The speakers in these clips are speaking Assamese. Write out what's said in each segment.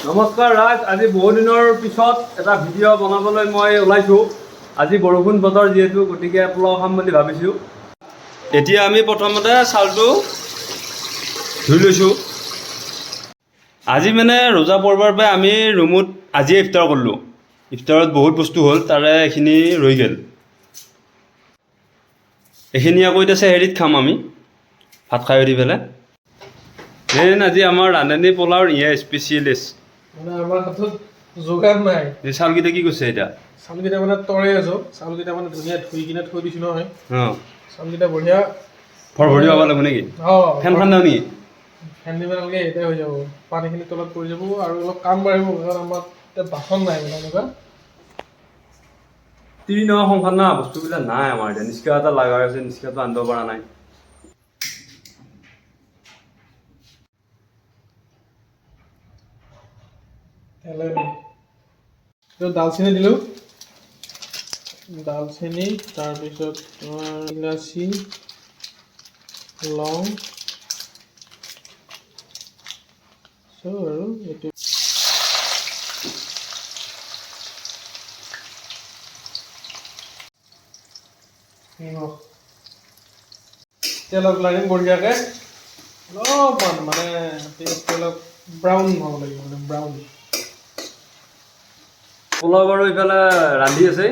নমস্কাৰ ৰাজ, আজি বহু দিনৰ পিছত এটা ভিডিঅ' বনাবলৈ মই ওলাইছোঁ। আজি বৰষুণ বতৰ যিহেতু, গতিকে পোলাও খাম বুলি ভাবিছোঁ। এতিয়া আমি প্ৰথমতে চাউলটো ধুই লৈছোঁ। আজি মানে ৰোজা পৰবাৰ পৰা আমি ৰুমত আজিয়ে ইফতাৰ কৰিলোঁ। ইফতাৰত বহুত বস্তু হ'ল, তাৰে এইখিনি ৰৈ গ'ল। এইখিনি আকৌ এতিয়া চেহেৰিত খাম আমি, ভাত খাই উঠি পেলাই। আজি আমাৰ ৰান্ধনী পোলাওৰ স্পেচিয়েলিষ্ট। মানে আমাৰ হাতত যোগান নাই। এই চাউলকেইটা কি কৰিছে এতিয়া? চাউলকেইটা মানে তৰে আছোঁ। চাউলকেইটা মানে ধুনীয়া ধুই কিনে থৈ দিছোঁ নহয়। অঁ, চাউলকেইটা বঢ়িয়া ভৰভৰি হ'ব লাগিব নেকি? অঁ, ফেন খান্দাও নেকি? ফেন দিব নালাগে, এটাই হৈ যাব। পানীখিনি তলত পৰি যাব আৰু অলপ কাম বাঢ়িব, কাৰণ আমাৰ এতিয়া বাচন নাই মানে এনেকুৱা। নহয় সংসাৰ না, বস্তুবিলাক নাই আমাৰ এতিয়া। নিষ্কা এটা লগা হৈছে, নিষ্কাটো আনিব পৰা নাই। দালচেনি দিলোঁ, দালচেনি, তাৰপিছত তোমাৰ ইলাচি, লং, চব আৰু এইটো নিমখ। তেলত লাগিম বঢ়িয়াকৈ, অলপমান মানে তেলত ব্ৰাউন হ'ব লাগিব, মানে ব্ৰাউন। পোলাও বাৰু ইফালে ৰান্ধি আছে।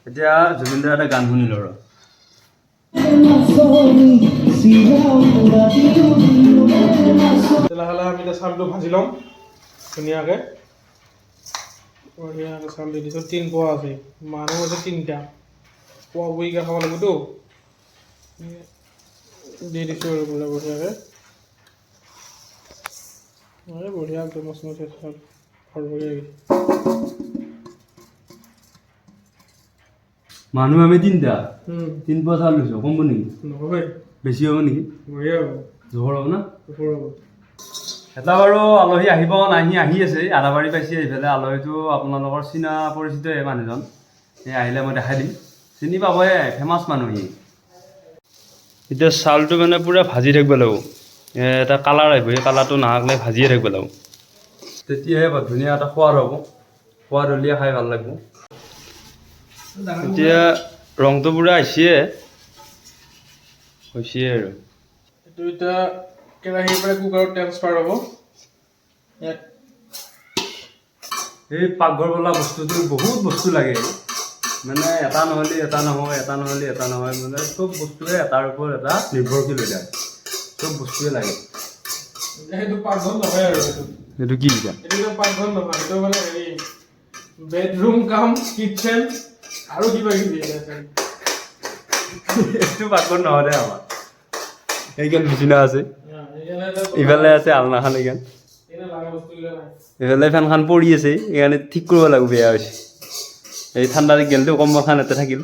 এতিয়া জুবিনদাৰ এটা গান শুনিলো আৰু। লাহে লাহে আমি এতিয়া চাউলটো ভাজি ল'ম ধুনীয়াকৈ। বঢ়িয়াকৈ চাউল দি দিছোঁ। 3 পোৱা আছে, মানুহ আছে 3টা, পোৱা পুৰিকৈ খাব লাগিবতো। দি দিছোঁ আৰু পুৰা বঢ়িয়াকৈ। বঢ়িয়া একদম মচমচীয়া চাউল, ভৰভৰীয়া গৈছে। মানুহ আমি 3টা, 3 পোৱা চাউল লৈছোঁ। কম নেকি? নহয়, বেছি হ'ব নেকি? বঢ়িয়া হ'ব, জোহৰ হ'ব না? জোহৰ হ'ব। এটা বাৰু আলহী আহিব নাহি আহি আছে, আধাবাৰী পাইছে। এইফালে আলহীটো আপোনালোকৰ চিনা পৰিচিতই মানুহজন। এই আহিলে মই দেখাই দিম, চিনি পাবই, ফেমাছ মানুহ সি। এতিয়া চাউলটো মানে পূৰা ভাজি থাকিব লাগিব। এটা কালাৰ আহিব, এই কালাৰটো নাহাকলে ভাজিয়ে থাকিব লাগিব। তেতিয়াহে ধুনীয়া এটা সোৱাদ হ'ব। সোৱাদ হ'লে খাই ভাল লাগিব। এতিয়া ৰংটো পূৰা হৈছে আৰু। এইটো এতিয়া কেৰাহীৰ পৰা কুকাৰত ট্ৰান্সফাৰ হ'ব। এই পাকঘৰ বোলা বস্তুটো বহুত বস্তু লাগে, মানে এটা নহ'লে এটা নহয়, এটা নহ'লে এটা নহয়, মানে চব বস্তুৱে এটাৰ ওপৰত এটা নিৰ্ভৰশীল হৈ যায়। চব বস্তুৱে লাগে। সেইটো পাকঘৰ নহয় আৰু এইটো কি এতিয়া? এইটো পাকঘৰ নহয়, এইটো মানে হেৰি বেডৰুম কাম কিটচেন আৰু কিবা কিবি আছে। এইটো পাকঘৰ নহয় দে আমাৰ। এইখন বিচনা আছে, ইফালে আছে আলনাখান, এইখন এইফালে ফেনখন পৰি আছে, সেইকাৰণে ঠিক কৰিব লাগিব, বেয়া হৈছে। এই ঠাণ্ডাত গেলটো কম্বলখন ইয়াতে থাকিল।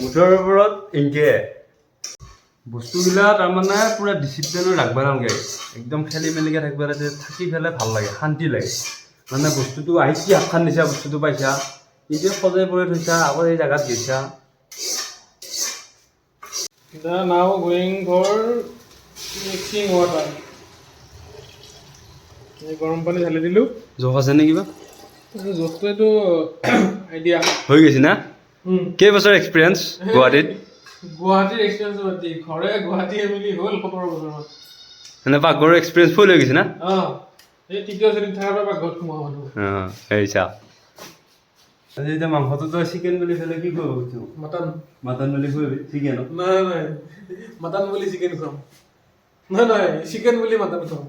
মুঠৰ ওপৰত এনেকৈ বস্তুবিলাক তাৰমানে পূৰা ডিচিপ্লিনত ৰাখিব নালাগে। একদম খেলি মেলিকৈ থাকিব লাগে, থাকি পেলাই ভাল লাগে, শান্তি লাগে। মানে বস্তুটো আহি কি হাতখন দিছা, বস্তুটো পাইছা, এতিয়া সজাই পৰাই থৈছা, আকৌ এই জেগাত গৈছা। Now going for mixing water. এই গৰম পানী ঢালি দিলোঁ। জোখ আছে নে কিবা? জোখটো এইটো আইডিয়া হৈ গৈছে না? কেইবছৰ এক্সপিৰিয়েঞ্চ গুৱাহাটীত? গুৱাহাটীৰ এক্সপিৰিয়েঞ্চ বাদ ঘৰে গুৱাহাটী মিলি হ'ল 17 বছৰমান। মানে পাকঘৰৰ এক্সপিৰিয়েঞ্চ ফুল হৈ গৈছে না? এই তৃতীয় শ্ৰেণীত থকাৰ পৰা পাকঘৰত সোমোৱা মানুহ। এই চা আজি এতিয়া মাংসটোতো চিকেন বুলি ক'লে কি কৰিব খুজিছো? মাটন বুলি কৰিবি চিকেন? নাই মাটন বুলি চিকেন খুৱাম। নাই চিকেন বুলি মাটন খুৱাম।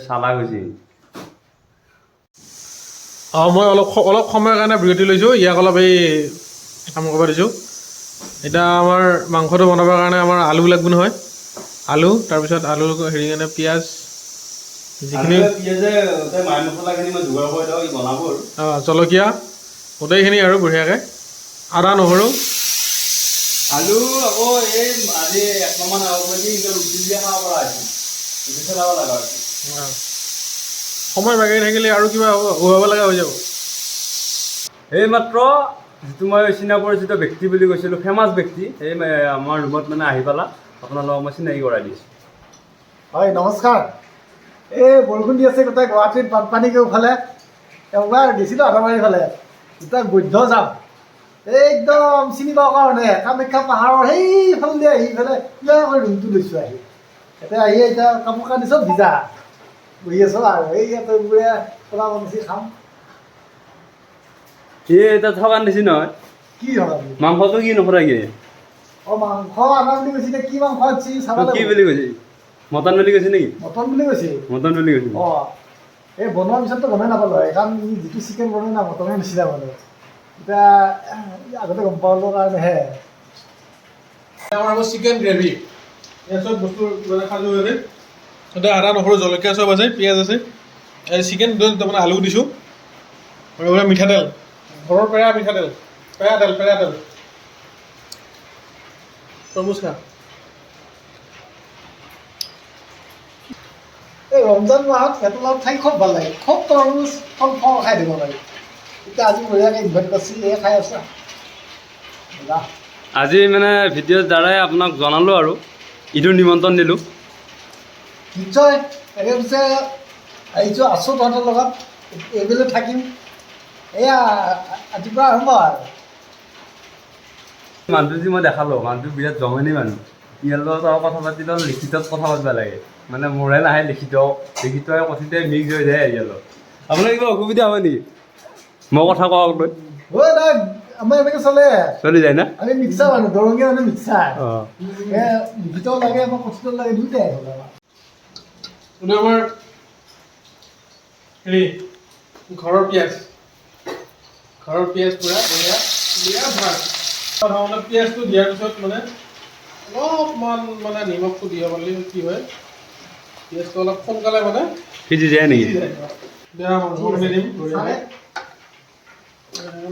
চালা গৈছে। মই অলপ সময়ৰ কাৰণে বিৰতি লৈছোঁ। ইয়াক অলপ এই কাম কৰিব দিছোঁ। এতিয়া আমাৰ মাংসটো বনাবৰ কাৰণে আমাৰ আলু লাগিব নহয়। আলু, তাৰপিছত আলু হেৰি কাৰণে পিঁয়াজ, যিখিনি জলকীয়া, গোটেইখিনি আৰু বঢ়িয়াকৈ, আদা নহৰু, আলু আকৌ এই আজি একমাহমান আগত ৰুটি দিয়ে খাব পৰা হৈছে। সময় বাগৰি থাকিলে আৰু কিবা উহাব লগা হৈ যাব। এই মাত্ৰ যিটো মই চিনা পৰিচিত ব্যক্তি বুলি কৈছিলোঁ, ফেমাছ ব্যক্তি, এই আমাৰ ৰুমত মানে আহি পেলা আপোনালোকক মই চিনাকি কৰাই দিছোঁ। হয়, নমস্কাৰ। এই বৰষুণ দি আছে গোটেই গুৱাহাটীত বানপানী কেওফালে এবাৰ গৈছিলোঁ আধামাৰীৰ ফালে গোটেই বৈধ্য যাম একদম চিনি পাওঁ কাৰণে কামাখ্যা পাহাৰৰ সেইফালে আহি পেলাই কিবা কৰি ৰুমটো লৈছোঁ আহি এতিয়া কাপোৰ কানি চব ভিজা বহি আছোঁ আৰু এই ইয়াতে বোৰে কলা বনাইছি খাম এটা থকান দিছি নহয় কি হ'ল মাংসটো কি নকৰাকে অঁ মাংস আনা বুলি কৈছে কি মাংস আনিছি চাব কি বুলি কৈছে মটন বুলি কৈছে নেকি মটন বুলি কৈছে মটন বুলি কৈছে অঁ এই বনোৱাৰ পিছততো গমেই নাপালোঁ সেইকাৰণ যিটো চিকেন বনাই না মটনৰ নিচিনা মানে এতিয়া আগতে গম পালোঁ কাৰণেহে আমাৰ চিকেন গ্ৰেভি এই চব বস্তু মানে সাজু হৈ তাতে আদা নহৰু জলকীয়া চব আছে পিঁয়াজ আছে এই চিকেন তাৰমানে আলু দিছোঁ আৰু এইবিলাক মিঠাতেল ঘৰৰ পেৰা মিঠাতেল পেৰা তেল তৰমুজ খা এই ৰমজান মাহত সিহঁতৰ লগত খাই খুব ভাল লাগে খুব তৰমুজ ফল খাই দিব লাগে এতিয়া আজি বঢ়িয়াকৈ ইনভাইট কৰিছিল এই খাই আছা আজি মানে ভিডিঅ'ৰ দ্বাৰাই আপোনাক জনালোঁ আৰু ঈদৰ নিমন্ত্ৰণ দিলোঁ নিশ্চয় এনে পিছে আহিছোঁ আছোঁ তহঁতৰ লগত এইবেলি থাকিম এয়া আজিৰ পৰা আৰম্ভ আৰু মানুহটো যি মই দেখালোঁ মানুহটো বিৰাট জমনি মানুহ ইয়াৰ লগত আৰু কথা পাতিলেও লিখিতত কথা পাতিব লাগে মানে মোৰে নাহে লিখিত কথিতে মিক্স হৈ যায় ইয়াৰ লগত আপোনাৰ কিবা অসুবিধা হয় নেকি মই কথা কোৱাক লৈ ঐ নাই আমাৰ এনেকৈ চলি যায় না আমি মিক্সাৰ মানুহ দৰঙীয়া মানুহ মিক্সাৰ অঁ লিখিতও লাগে আমাৰ কথিত লাগে দুয়োটাই হ'ল আমাৰ এইটো আমাৰ হেৰি ঘৰৰ পিঁয়াজ পূৰা বঢ়িয়া ভাল ধৰণে পিঁয়াজটো দিয়াৰ পিছত মানে অলপমান মানে নিমখটো দিয়া পাৰিলে কি হয় পিঁয়াজটো অলপ সোনকালে মানে সিজি যায় নেকি এতিয়া মাংসখিনি দিম বঢ়িয়াকৈ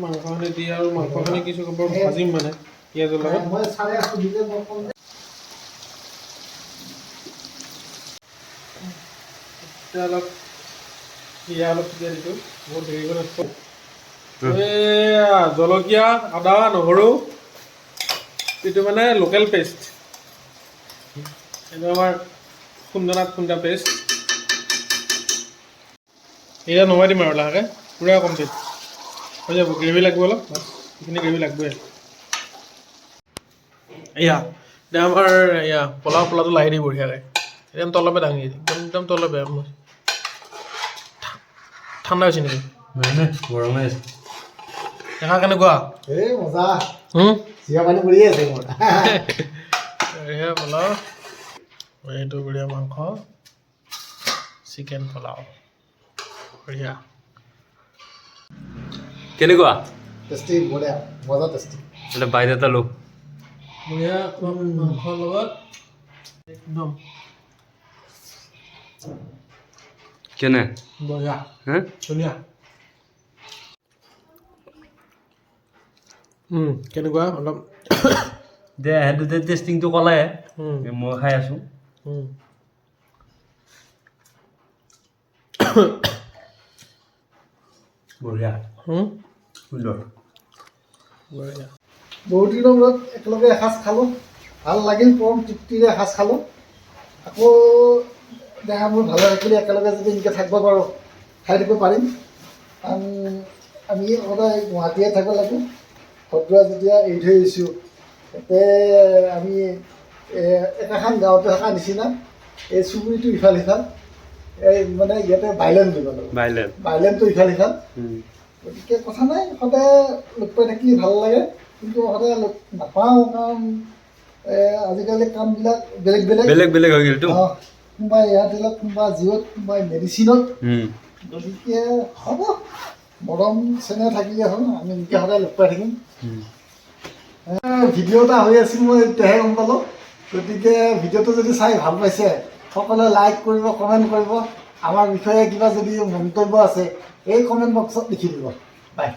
মাংসখিনি দি আৰু মাংসখিনি কিছু সময় ভাজিম মানে পিঁয়াজৰ লগত মই চাই আছোঁ নিজে মই কম এতিয়া অলপ দিয়া দিছোঁ বহুত দেৰি কৰি এয়া জলকীয়া আদা নহৰু এইটো মানে লোকেল পেষ্ট এইটো আমাৰ খুন্দা পেষ্ট এয়া নমাই দিম আৰু লাহেকৈ পূৰা কমপ্লিট হৈ যাব গ্ৰেভি লাগিব অলপ সেইখিনি গ্ৰেভি লাগিবই এয়া এতিয়া আমাৰ এয়া পোলাওটো লাহি দি বঢ়িয়াকৈ একদম তলপে দাঙি একদম তলপে ঠাণ্ডা হৈছে নেকি গৰমে দেখা কেনেকুৱা এই মজা চিৰা পানী পৰি আছে মোৰ বঢ়িয়া পোলাও এইটো বঢ়িয়া মাংস চিকেন পোলাও বঢ়িয়া কেনেকুৱা টেষ্টি বঢ়িয়া মজা টেষ্টি এটা বাইদ এটা লো বঢ়িয়া মাংসৰ লগত একদম কেনে বঢ়িয়া হে ধুনীয়া কেনেকুৱা অলপ দে সিহঁতে টেষ্টিংটো ক'লে মই খাই আছোঁ বঢ়িয়া সুন্দৰ বঢ়িয়া বহুত দিনৰ মূৰত একেলগে এসাঁজ খালোঁ ভাল লাগিল পৰম তৃপ্তিৰে এসাঁজ খালোঁ আকৌ দেহা মোৰ ভালে ৰাখিলে একেলগে যদি এনেকৈ থাকিব পাৰোঁ খাই থাকিব পাৰিম কাৰণ আমি সদায় গুৱাহাটীয়ে থাকিব লাগে ভদ্ৰা যেতিয়া এৰি থৈ আহিছোঁ তাতে আমি একেখন গাঁৱতে থকা নিচিনা এই চুবুৰীটো ইফাল সিফাল এই মানে ইয়াতে বাইলেণ্ড দিব লাগিব বাইলেণ্ডটো ইফাল সিফাল গতিকে কথা নাই সদায় লগ পাই থাকিলে ভাল লাগে কিন্তু সদায় লগ নাপাওঁ কাৰণ আজিকালি কামবিলাক বেলেগ হৈ গ'লতো কোনোবা এয়াৰটেলত কোনোবা জিঅ'ত কোনোবা মেডিচিনত গতিকে হ'ব মৰম চেনেহ থাকিলে হ'ল আমি এনেকৈ সদায় লগ পাই থাকিম ভিডিঅ' এটা হৈ আছিল মই এতিয়াহে গম পালোঁ গতিকে ভিডিঅ'টো যদি চাই ভাল পাইছে সকলোৱে লাইক কৰিব কমেণ্ট কৰিব আমাৰ বিষয়ে কিবা যদি মন্তব্য আছে এই কমেণ্ট বক্সত লিখি দিব বাই